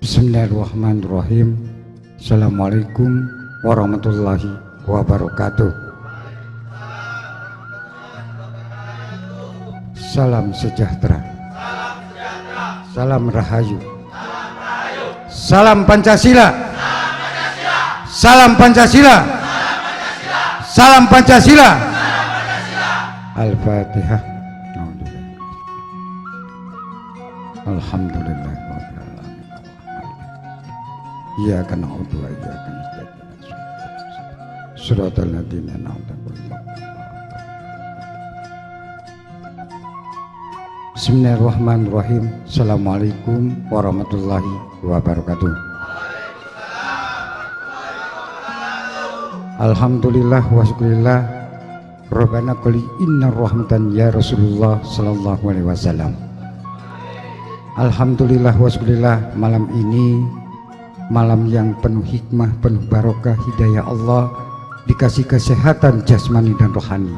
Bismillahirrahmanirrahim. Assalamualaikum warahmatullahi wabarakatuh. Salam sejahtera, salam rahayu, salam Pancasila, salam Pancasila, salam Pancasila. Al-Fatihah. Alhamdulillah. Iyyaka na'budu wa iyyaka nasta'in. Shiratal ladzina an'amta 'alaihim. Bismillahirrahmanirrahim. Assalamualaikum warahmatullahi wabarakatuh. Alhamdulillah wa syukurillah. Rabbana qul inna rahmatan ya Rasulullah sallallahu alaihi wasallam. Alhamdulillah wa syukurillah, malam ini malam yang penuh hikmah, penuh barokah, hidayah Allah, dikasih kesehatan jasmani dan rohani.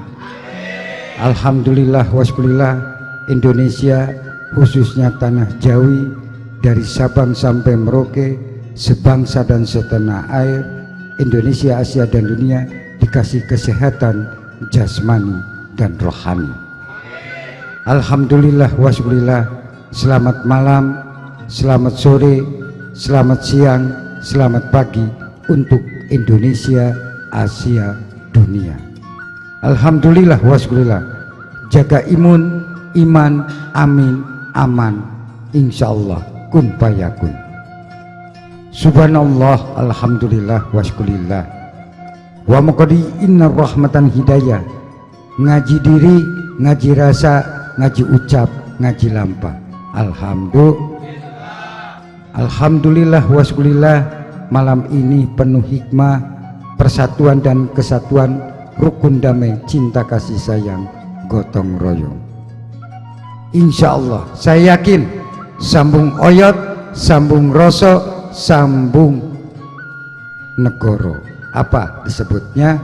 Alhamdulillah wa syukurillah, Indonesia khususnya tanah Jawi dari Sabang sampai Merauke, sebangsa dan setanah air, Indonesia, Asia dan dunia dikasih kesehatan jasmani dan rohani. Alhamdulillah wa syukurillah. Selamat malam, selamat sore, selamat siang, selamat pagi untuk Indonesia, Asia, dunia. Alhamdulillah wa syukurillah. Jaga imun, iman, amin, aman, insyaallah, kun fayakun. Subhanallah, alhamdulillah wa syukurillah. Wa muqaddi inna rahmatan hidayah. Ngaji diri, ngaji rasa, ngaji ucap, ngaji lampah. Alhamdulillah wa syukurillah, malam ini penuh hikmah, persatuan dan kesatuan, rukun damai, cinta kasih sayang, gotong royong. Insya Allah saya yakin sambung oyot, sambung rosok, sambung negoro. Apa disebutnya?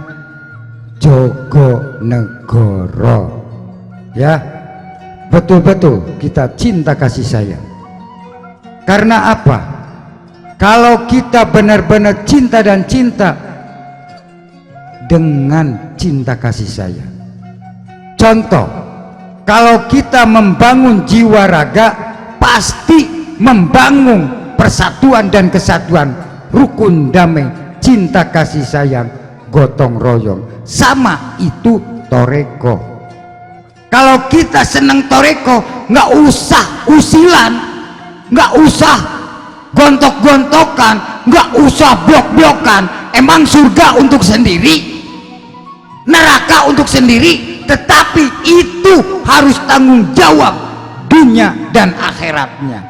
Jogo negoro. Ya, betul-betul kita cinta kasih sayang. Karena apa? Kalau kita benar-benar cinta dan cinta dengan cinta kasih sayang. Contoh, kalau kita membangun jiwa raga, pasti membangun persatuan dan kesatuan, rukun damai, cinta kasih sayang, gotong royong. Sama itu toreko. Kalau kita seneng toreko, nggak usah usilan, nggak usah gontok-gontokan, nggak usah blok-blokan. Emang surga untuk sendiri, neraka untuk sendiri, tetapi itu harus tanggung jawab dunia dan akhiratnya.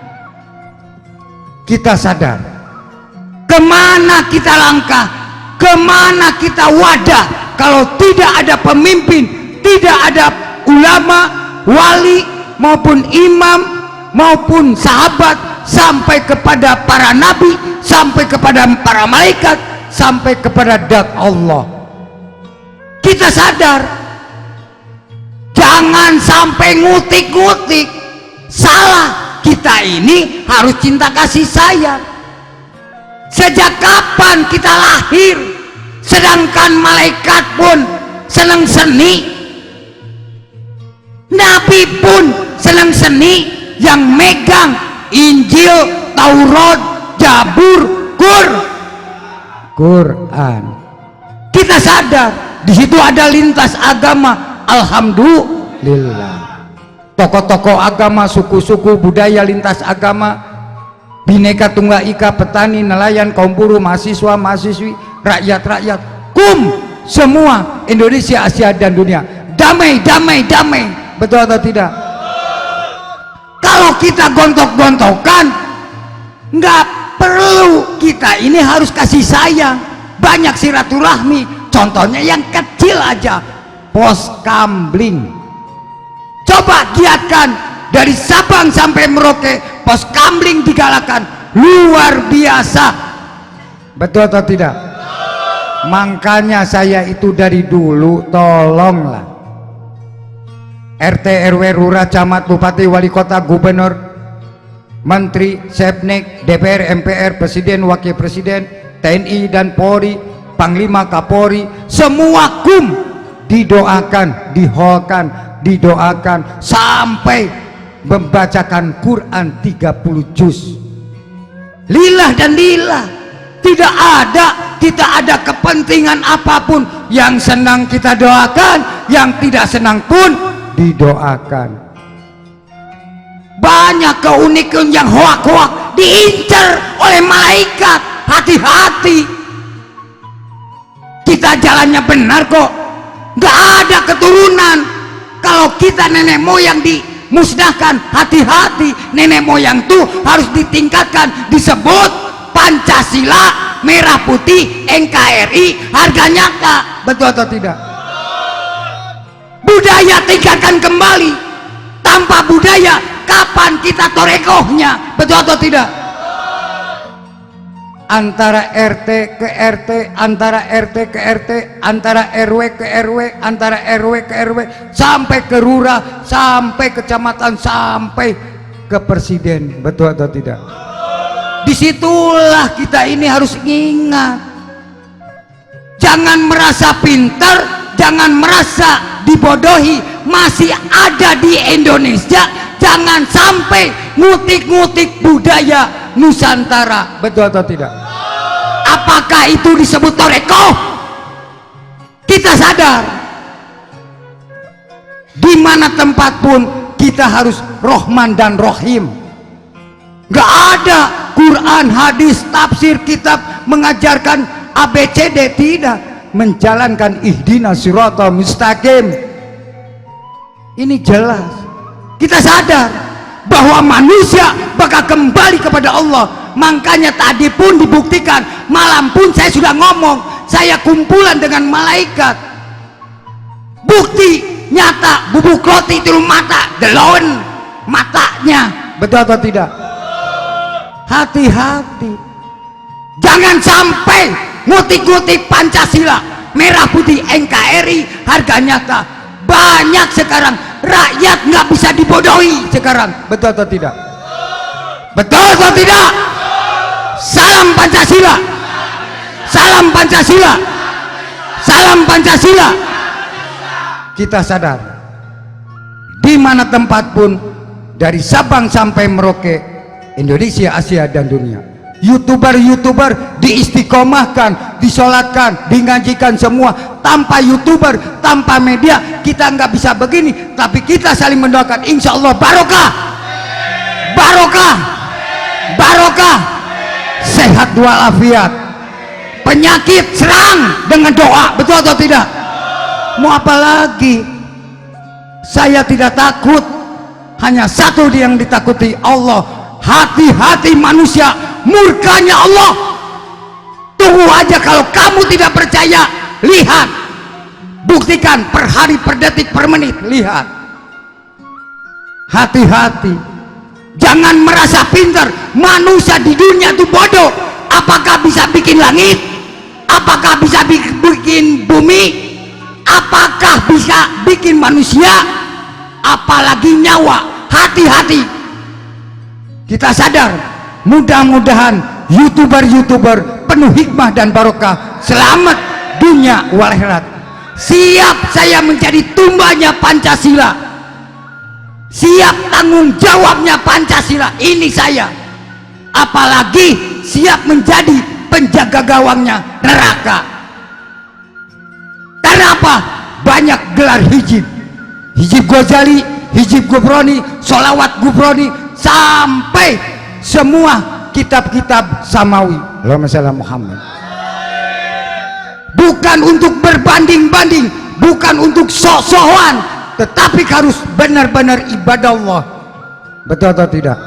Kita sadar kemana kita langkah, kemana kita wadah kalau tidak ada pemimpin, tidak ada ulama, wali maupun imam maupun sahabat, sampai kepada para nabi, sampai kepada para malaikat, sampai kepada zat Allah. Kita sadar jangan sampai ngutik-ngutik. Salah, kita ini harus cinta kasih sayang. Sejak kapan kita lahir? Sedangkan malaikat pun senang seni, nabi pun senang seni. Yang megang Injil, Taurat, Zabur, Quran. Kita sadar di situ ada lintas agama. Alhamdulillah. Tokoh-tokoh agama, suku-suku, budaya, lintas agama, Bhinneka Tunggal Ika, petani, nelayan, kaum buruh, mahasiswa, mahasiswi, rakyat-rakyat, semua Indonesia, Asia dan dunia. Damai, damai, damai. Betul atau tidak? Kalau kita gontok-gontokan, nggak perlu. Kita ini harus kasih sayang, banyak silaturahmi. Contohnya yang kecil aja, pos kamling. Coba giatkan dari Sabang sampai Merauke, pos kamling digalakan, luar biasa. Betul atau tidak? Makanya saya itu dari dulu, tolonglah RT, RW, lurah, camat, bupati, wali kota, gubernur, Menteri, Seknek, DPR, MPR, Presiden, Wakil Presiden, TNI dan Polri, Panglima, Kapolri, semua kum didoakan, didoakan sampai membacakan Quran 30 juz. Lillah dan lillah. Tidak ada kepentingan apapun. Yang senang kita doakan, yang tidak senang pun didoakan. Banyak keunikan yang hoak-hoak diincar oleh malaikat. Hati-hati, kita jalannya benar kok, nggak ada keturunan. Kalau kita nenek moyang dimusnahkan, hati-hati, nenek moyang tuh harus ditingkatkan, disebut Pancasila, merah putih, NKRI, harga nyata. Betul atau tidak? Budaya tingkatkan kembali. Tanpa budaya, kapan kita torekohnya? Betul atau tidak? Antara RT ke RT, antara RT ke RT, antara RW ke RW, antara RW ke RW, sampai ke lurah, sampai kecamatan, sampai ke presiden. Betul atau tidak? Disitulah kita ini harus ingat. Jangan merasa pintar, jangan merasa dibodohi. Masih ada di Indonesia. Jangan sampai ngutik-ngutik budaya Nusantara. Betul atau tidak? Apakah itu disebut toreko? Kita sadar, di mana tempat pun kita harus Rohman dan Rohim. Gak ada Quran, hadis, tafsir, kitab mengajarkan ABCD, tidak. Menjalankan ihdinas siratal mustaqim. Ini jelas. Kita sadar bahwa manusia bakal kembali kepada Allah. Makanya tadi pun dibuktikan, malam pun saya sudah ngomong, saya kumpulan dengan malaikat. Bukti nyata, bubuk roti itu mata, delon matanya. Betul atau tidak? Hati-hati, jangan sampai ngutik-ngutik Pancasila, merah putih, NKRI, harga nyata. Banyak sekarang rakyat nggak bisa dibodohi sekarang. Betul atau tidak? Betul atau tidak? Salam Pancasila, salam Pancasila, salam Pancasila. Kita sadar, di mana tempat pun, dari Sabang sampai Merauke, Indonesia, Asia dan dunia, YouTuber diistiqomahkan, disolatkan, dingajikan semua. Tanpa YouTuber, tanpa media, kita nggak bisa begini. Tapi kita saling mendoakan, insya Allah barokah, barokah, barokah, sehat walafiat, penyakit serang dengan doa. Betul atau tidak? Mau apa lagi? Saya tidak takut, hanya satu yang ditakuti, Allah. Hati-hati manusia, murkanya Allah. Tunggu aja, kalau kamu tidak percaya, lihat, buktikan per hari, per detik, per menit, lihat. Hati-hati, jangan merasa pintar. Manusia di dunia itu bodoh. Apakah bisa bikin langit? Apakah bisa bikin bumi? Apakah bisa bikin manusia? Apalagi nyawa. Hati-hati. Kita sadar, mudah-mudahan YouTuber penuh hikmah dan barokah, selamat dunia wal akhirat. Siap saya menjadi tumbanya Pancasila, siap tanggung jawabnya Pancasila. Ini saya. Apalagi siap menjadi penjaga gawangnya neraka. Karena apa? Banyak gelar hijib, hijib Ghazali, hijib Gufroni, sholawat Gufroni, sampai semua kitab-kitab samawi. Allahumma shalli ala Muhammad. Bukan untuk berbanding-banding, bukan untuk sok-sokan, tetapi harus benar-benar ibadah Allah. Betul atau tidak?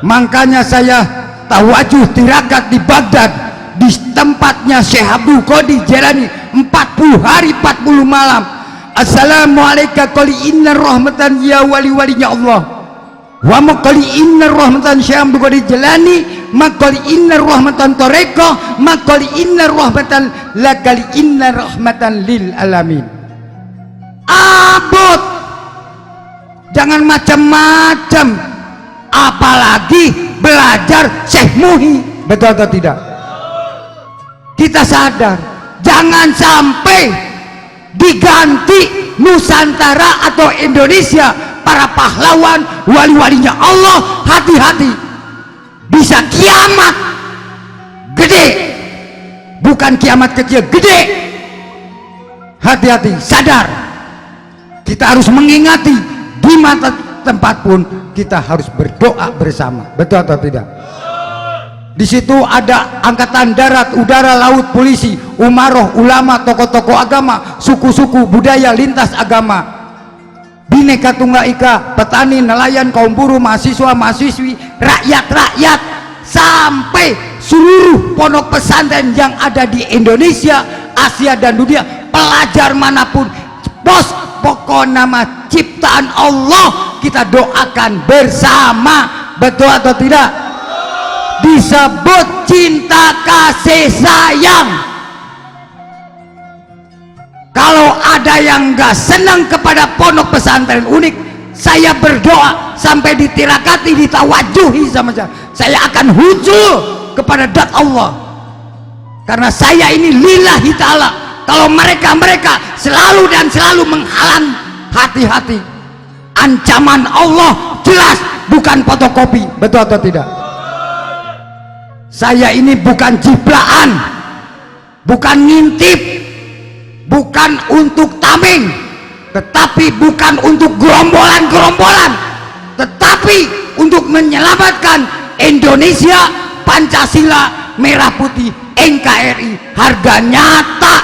Makanya saya tawajuh tirakat di Baghdad, di tempatnya Syekh Abdul Qadir Jailani, 40 hari 40 malam. Assalamualaikum qali inna rahmatan ya wali-walinya Allah, wa maqali inna rahmatan Syekh Abdul Qadir Jailani, maqali inna rahmatan tariqah, maqali inna rahmatan lakali inna rahmatan lil alamin. Abot, jangan macam-macam. apalagi belajar Syekh Muhi. Betul atau tidak? Kita sadar jangan sampai diganti Nusantara atau Indonesia para pahlawan wali-walinya Allah. Hati-hati, bisa kiamat gede, bukan kiamat kecil, gede. Hati-hati, sadar. Kita harus mengingati di mana tempat pun kita harus berdoa bersama. Betul atau tidak? Di situ ada angkatan darat, udara, laut, polisi, umaroh, ulama, tokoh-tokoh agama, suku-suku, budaya, lintas agama, Bhinneka Tunggal Ika, petani, nelayan, kaum buruh, mahasiswa, mahasiswi, rakyat-rakyat, sampai seluruh pondok pesantren yang ada di Indonesia, Asia dan dunia, pelajar manapun, bos, pokok nama ciptaan Allah kita doakan bersama. Betul atau tidak? Disebut cinta kasih sayang. Kalau ada yang gak senang kepada pondok pesantren Unik, saya berdoa sampai ditirakati, ditawajuhi sama saya akan hujul kepada zat Allah, karena saya ini lillahi ta'ala. Kalau mereka selalu dan selalu menghalang, hati-hati, ancaman Allah jelas, bukan fotokopi. Betul atau tidak? Saya ini bukan ciplaan, bukan ngintip, bukan untuk tameng, tetapi bukan untuk gerombolan-gerombolan, tetapi untuk menyelamatkan Indonesia, Pancasila, merah putih, NKRI, harga nyata.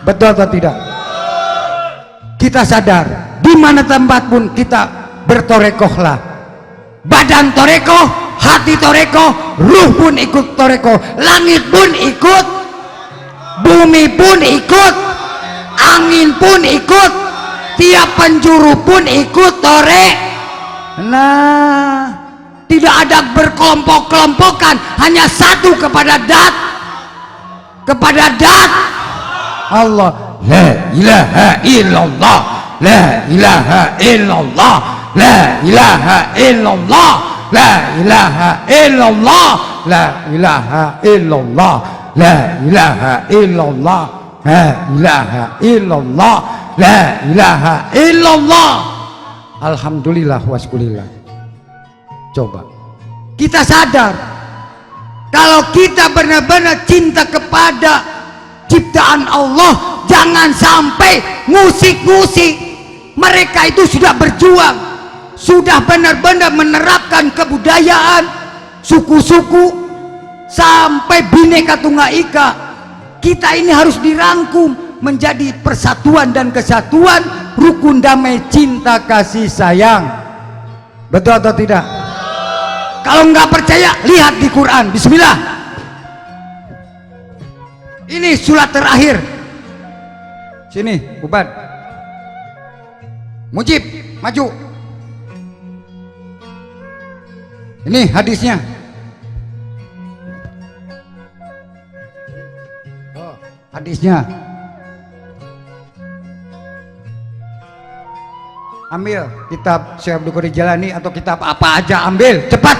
Betul atau tidak? Kita sadar di mana tempat pun kita bertorekohlah, badan torekoh, hati torekoh, ruh pun ikut torekoh, langit pun ikut, bumi pun ikut, angin pun ikut, tiap penjuru pun ikut torek. Nah, tidak ada berkelompok-kelompokan, hanya satu kepada dat, Allah. La ilaha illallah, la ilaha illallah, la ilaha illallah, la ilaha illallah, la ilaha illallah, la ilaha illallah, la ilaha illallah, la ilaha illallah. Alhamdulillah waskulillah. Coba kita sadar, kalau kita benar-benar cinta kepada ciptaan Allah, jangan sampai musik-musik. Mereka itu sudah berjuang, sudah benar-benar menerapkan kebudayaan suku-suku sampai Bhinneka Tunggal Ika. Kita ini harus dirangkum menjadi persatuan dan kesatuan, rukun damai cinta kasih sayang. Betul atau tidak? Kalau nggak percaya, lihat di Quran. Bismillah. Ini surat terakhir. Sini, Uban. Mujib, maju. Ini hadisnya. Oh, hadisnya. Ambil kitab Syekh Abdul Qadir Jalani atau kitab apa aja, ambil cepat.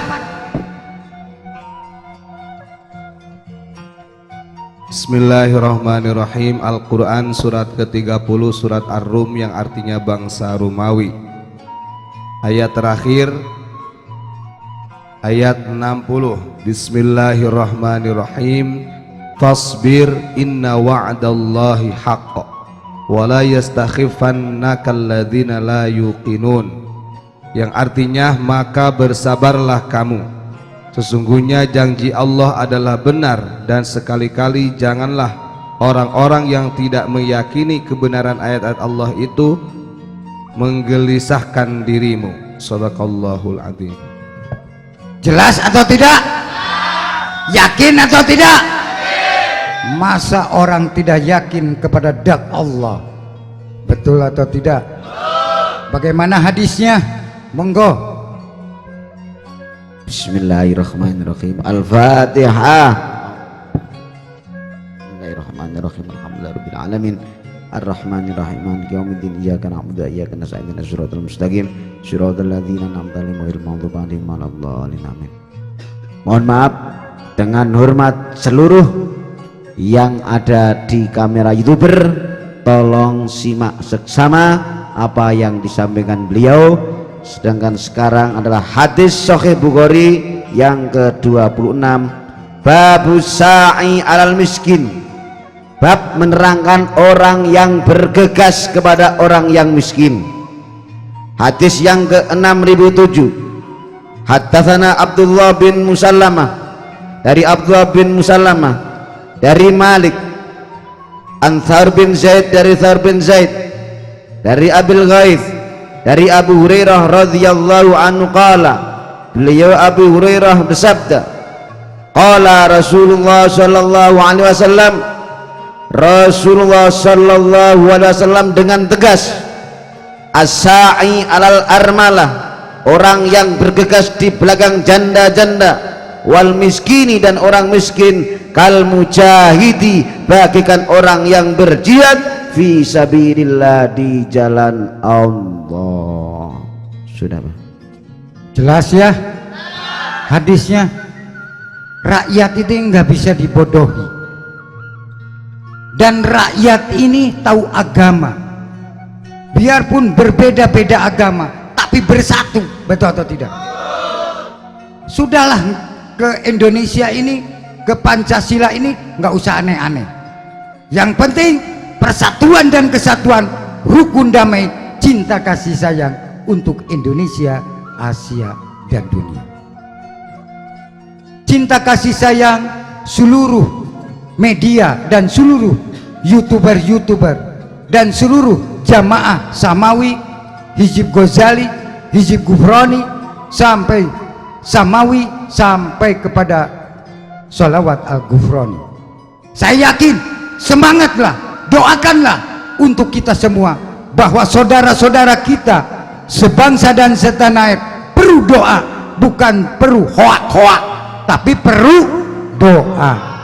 Bismillahirrahmanirrahim. Al-Quran surat ke-30 surat Ar-Rum yang artinya bangsa Rumawi. Ayat terakhir ayat 60. Bismillahirrahmanirrahim. Fasbir inna wa'dallahi haqq wa la yastakhifannaka alladhina la yuqinun, yang artinya maka bersabarlah kamu, sesungguhnya janji Allah adalah benar, dan sekali-kali janganlah orang-orang yang tidak meyakini kebenaran ayat-ayat Allah itu menggelisahkan dirimu. Shadaqallahul adzim. Jelas atau tidak? Yakin atau tidak? Masa orang tidak yakin kepada zat Allah? Betul atau tidak? Bagaimana hadisnya? Monggo. Bismillahirrahmanirrahim. Al-Fatihah. Bismillahirrahmanirrahim. Alhamdulillahirabbil alamin. Ar-Rahmanir-Rahim. Maliki yaumiddin. Iyyaka na'budu wa iyyaka nasta'in. Ihdinas siratal mustaqim. Shiratal ladzina an'amta 'alaihim ghairil maghdubi 'alaihim waladdallin. Amin. Mohon maaf dengan hormat seluruh yang ada di kamera YouTuber, tolong simak seksama apa yang disampaikan beliau. Sedangkan sekarang adalah hadis Sahih Bukhari yang ke-26, Babu sa'i alal miskin, bab menerangkan orang yang bergegas kepada orang yang miskin. Hadis yang ke-6007, haddatsana Abdullah bin Musallamah, dari Abdullah bin Musallamah dari Malik, an Thar bin Zaid, dari Thar bin Zaid, dari Abil Ghaith, dari Abu Hurairah radhiyallahu anhu qala, beliau Abu Hurairah bersabda, qala Rasulullah sallallahu alaihi wasallam, Rasulullah sallallahu alaihi wasallam dengan tegas, as-sa'i alal armalah, orang yang bergegas di belakang janda-janda, wal miskini, dan orang miskin, kal mujahidi, bagikan orang yang berjihad fi sabilillah, di jalan Allah. Sudah Pak? Jelas ya hadisnya. Rakyat itu nggak bisa dibodohi, dan rakyat ini tahu agama, biarpun berbeda-beda agama tapi bersatu. Betul atau tidak? Sudahlah, ke Indonesia ini, ke Pancasila ini nggak usah aneh-aneh. Yang penting persatuan dan kesatuan, rukun damai, cinta kasih sayang untuk Indonesia, Asia, dan dunia. Cinta kasih sayang seluruh media dan seluruh youtuber dan seluruh jamaah Samawi, Hizib Ghazali, Hizib Gufroni, sampai Samawi, sampai kepada Sholawat Al-Gufroni. Saya yakin, semangatlah, doakanlah untuk kita semua, bahwa saudara-saudara kita sebangsa dan setanah air perlu doa, bukan perlu hoak-hoak, tapi perlu doa.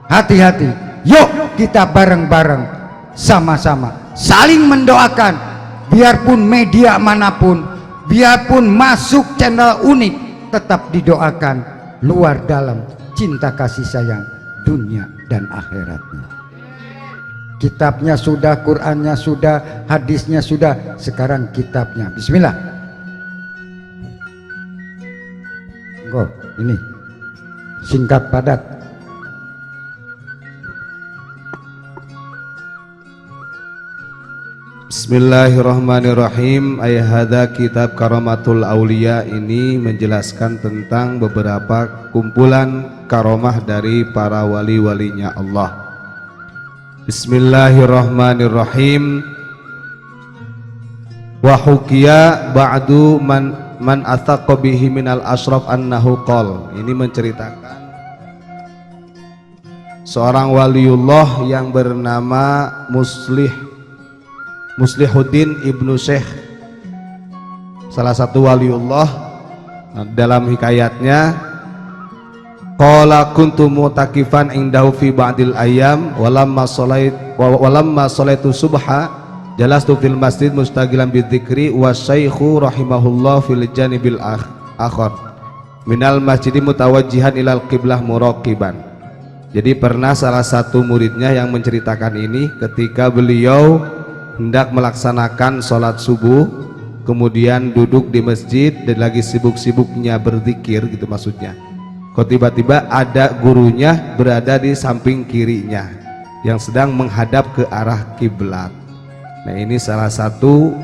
Hati-hati, yuk kita bareng-bareng sama-sama saling mendoakan. Biarpun media manapun, biarpun masuk channel unik, tetap didoakan luar dalam cinta kasih sayang dunia dan akhiratnya. Kitabnya sudah, Qurannya sudah, hadisnya sudah, sekarang kitabnya. Bismillah. Go, ini singkat padat. Bismillahirrahmanirrahim. Ayahada kitab Karamatul Aulia ini menjelaskan tentang beberapa kumpulan karomah dari para wali-walinya Allah. Bismillahirrahmanirrahim. Wa hukiya ba'du man athaqa bihi minal ashraf annahu qol. Ini menceritakan seorang waliullah yang bernama Muslihuddin Ibnu Syekh, salah satu waliullah. Dalam hikayatnya, qala kuntu mutakifan indahu fi ba'dil ayyam walamma sholaitu subha jalastu fil masjid mustaqilan bidzikri wa syaikhu rahimahullah fil janibil akhar minal masjidi mutawajjihan ilal qiblah muraqiban. Jadi pernah salah satu muridnya yang menceritakan ini, ketika beliau hendak melaksanakan sholat subuh, kemudian duduk di masjid dan lagi sibuk-sibuknya berzikir gitu maksudnya, kok tiba-tiba ada gurunya berada di samping kirinya yang sedang menghadap ke arah kiblat. Nah, ini salah satu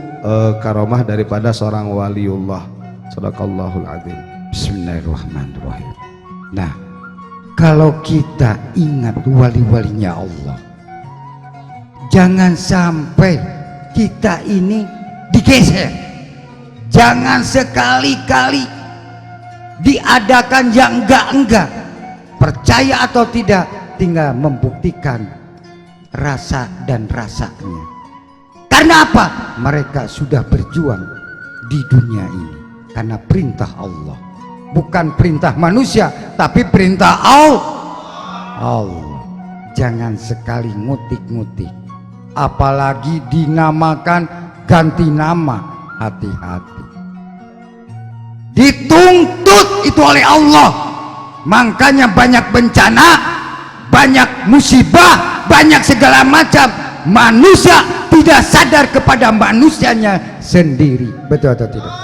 karomah daripada seorang waliullah. Shadaqallahul adzim. Bismillahirrahmanirrahim. Nah, kalau kita ingat wali-walinya Allah, jangan sampai kita ini digeser. Jangan sekali-kali diadakan yang enggak-enggak. Percaya atau tidak, tinggal membuktikan rasa dan rasanya. Karena apa? Mereka sudah berjuang di dunia ini karena perintah Allah, bukan perintah manusia, tapi perintah Allah. Jangan sekali ngutik-ngutik apalagi dinamakan ganti nama. Hati-hati, dituntut itu oleh Allah. Makanya banyak bencana, banyak musibah, banyak segala macam. Manusia tidak sadar kepada manusianya sendiri. Betul atau tidak?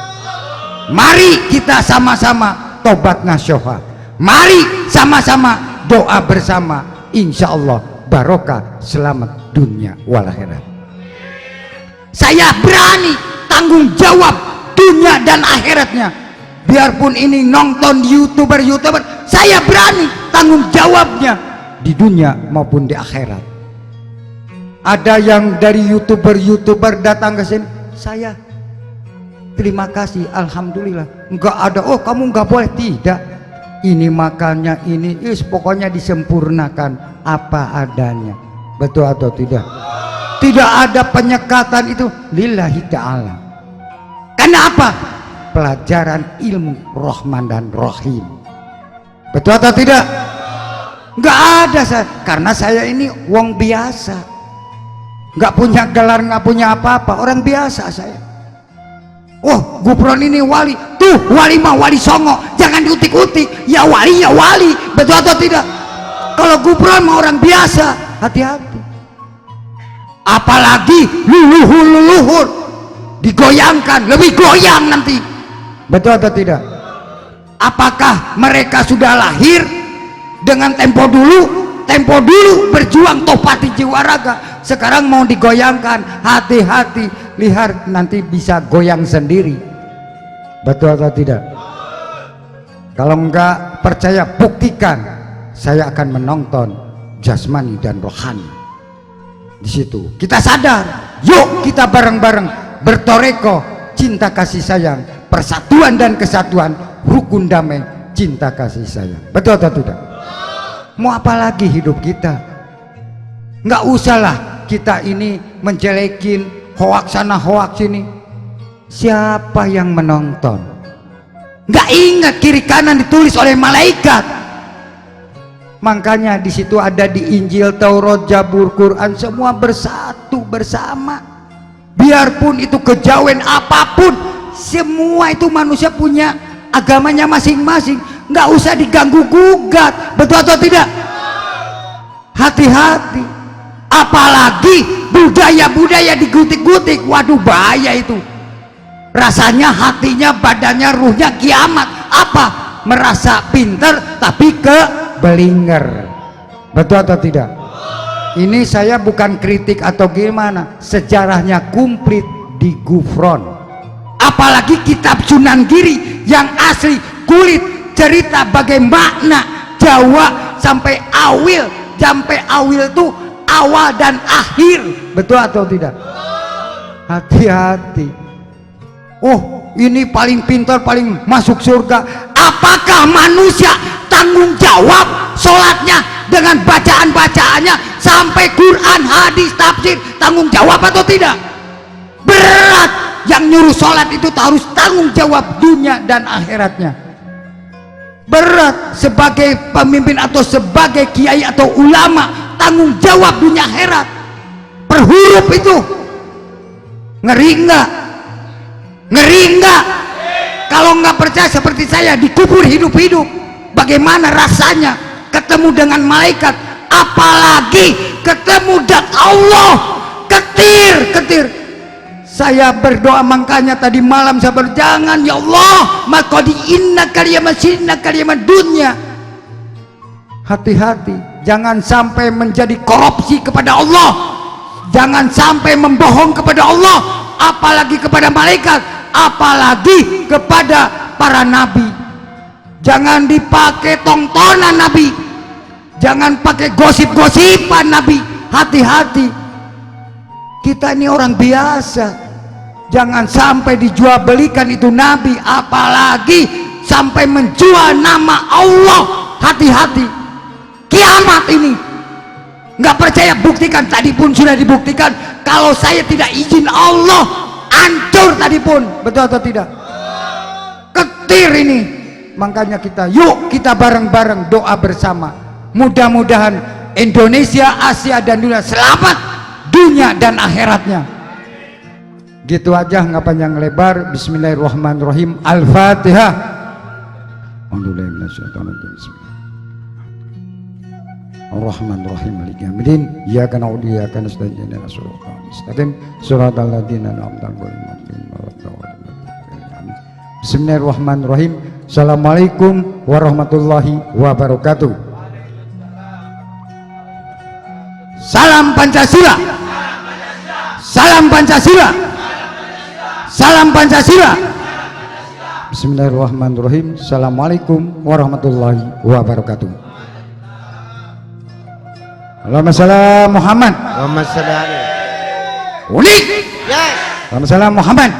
Mari kita sama-sama tobat nasuha. Mari sama-sama doa bersama. Insya Allah barokah, selamat dunia wal akhirat. Saya berani tanggung jawab dunia dan akhiratnya. Biarpun ini nonton youtuber, saya berani tanggung jawabnya di dunia maupun di akhirat. Ada yang dari youtuber datang ke sini, saya terima kasih, alhamdulillah. Enggak ada, oh kamu enggak boleh, tidak. Ini makanya ini, pokoknya disempurnakan apa adanya. Betul atau tidak? Tidak ada penyekatan itu lillahi ta'ala. Karena apa? Pelajaran ilmu Rahman dan Rahim. Betul atau tidak? Enggak ada saya, karena saya ini wong biasa, nggak punya gelar, nggak punya apa-apa, orang biasa saya. Oh, Gufron ini wali, tuh wali mah wali songo, jangan diutik-utik. Ya wali, ya wali, betul atau tidak? Kalau Gufron mah orang biasa, hati-hati. Apalagi leluhur digoyangkan, lebih goyang nanti. Betul atau tidak? Apakah mereka sudah lahir dengan tempo dulu berjuang topati jiwa raga, sekarang mau digoyangkan? Hati-hati, lihat nanti bisa goyang sendiri. Betul atau tidak? Kalau enggak percaya, buktikan. Saya akan menonton jasmani dan rohani. Di situ kita sadar, yuk kita bareng-bareng bertoreko cinta kasih sayang, persatuan dan kesatuan, rukun damai, cinta kasih sayang. Betul atau tidak? Mau apa lagi hidup kita? Nggak usahlah kita ini menjelekin hoak sana hoak sini. Siapa yang menonton? Nggak ingat kiri kanan ditulis oleh malaikat. Makanya di situ ada di Injil, Taurat, Zabur, Quran, semua bersatu bersama. Biarpun itu kejawen apapun, semua itu manusia punya agamanya masing-masing, nggak usah diganggu gugat. Betul atau tidak? Hati-hati. Apalagi budaya-budaya digutik-gutik, waduh bahaya itu. Rasanya hatinya, badannya, ruhnya kiamat. Apa? Merasa pinter tapi belinger. Betul atau tidak? Ini saya bukan kritik atau gimana, sejarahnya komplit di Gufron. Apalagi kitab Sunan Giri yang asli kulit, cerita bagaimana Jawa sampai Awil itu awal dan akhir. Betul atau tidak? Hati-hati. Oh, ini paling pintar, paling masuk surga. Apakah manusia tanggung jawab sholatnya dengan bacaan-bacaannya sampai Quran, hadis, tafsir, tanggung jawab atau tidak? Berat. Yang nyuruh sholat itu harus tanggung jawab dunia dan akhiratnya. Berat sebagai pemimpin atau sebagai kiai atau ulama, tanggung jawab dunia akhirat. Per huruf itu ngeri enggak? Ngeri enggak? Kalau nggak percaya seperti saya, dikubur hidup-hidup, bagaimana rasanya ketemu dengan malaikat, apalagi ketemu dengan Allah. Ketir. Saya berdoa, makanya tadi malam saya berjangan, ya Allah, maka diinna kalimat dunia. Hati-hati, jangan sampai menjadi korupsi kepada Allah, jangan sampai membohong kepada Allah, apalagi kepada malaikat, apalagi kepada para nabi. Jangan dipakai tontonan nabi, jangan pakai gosip-gosipan nabi. Hati-hati, kita ini orang biasa, jangan sampai dijual belikan itu nabi, apalagi sampai menjual nama Allah. Hati-hati, kiamat ini. Nggak percaya, buktikan. Tadi pun sudah dibuktikan, kalau saya tidak izin Allah, hancur tadi pun. Betul atau tidak? Ketir ini. Makanya yuk kita bareng-bareng doa bersama, mudah-mudahan Indonesia, Asia dan dunia selamat dunia dan akhiratnya. Gitu aja, nggak panjang lebar. Bismillahirrahmanirrahim. Al-Fatihah. Ar-Rahmanir-Rahim. Maliki yaumiddin. Iyyaka na'budu wa iyyaka nasta'in. Ihdinas siratal mustaqim. Shiratal ladzina an'amta 'alaihim. Bismillahirrahmanirrahim. Assalamualaikum warahmatullahi wabarakatuh. Salam Pancasila. Salam Pancasila. Salam Pancasila. Bismillahirrahmanirrahim. Assalamualaikum warahmatullahi wabarakatuh. Allahumma shalli ala Muhammad. Allahumma shalli alaihi. Unik. Yes. Allahumma shalli ala Muhammad.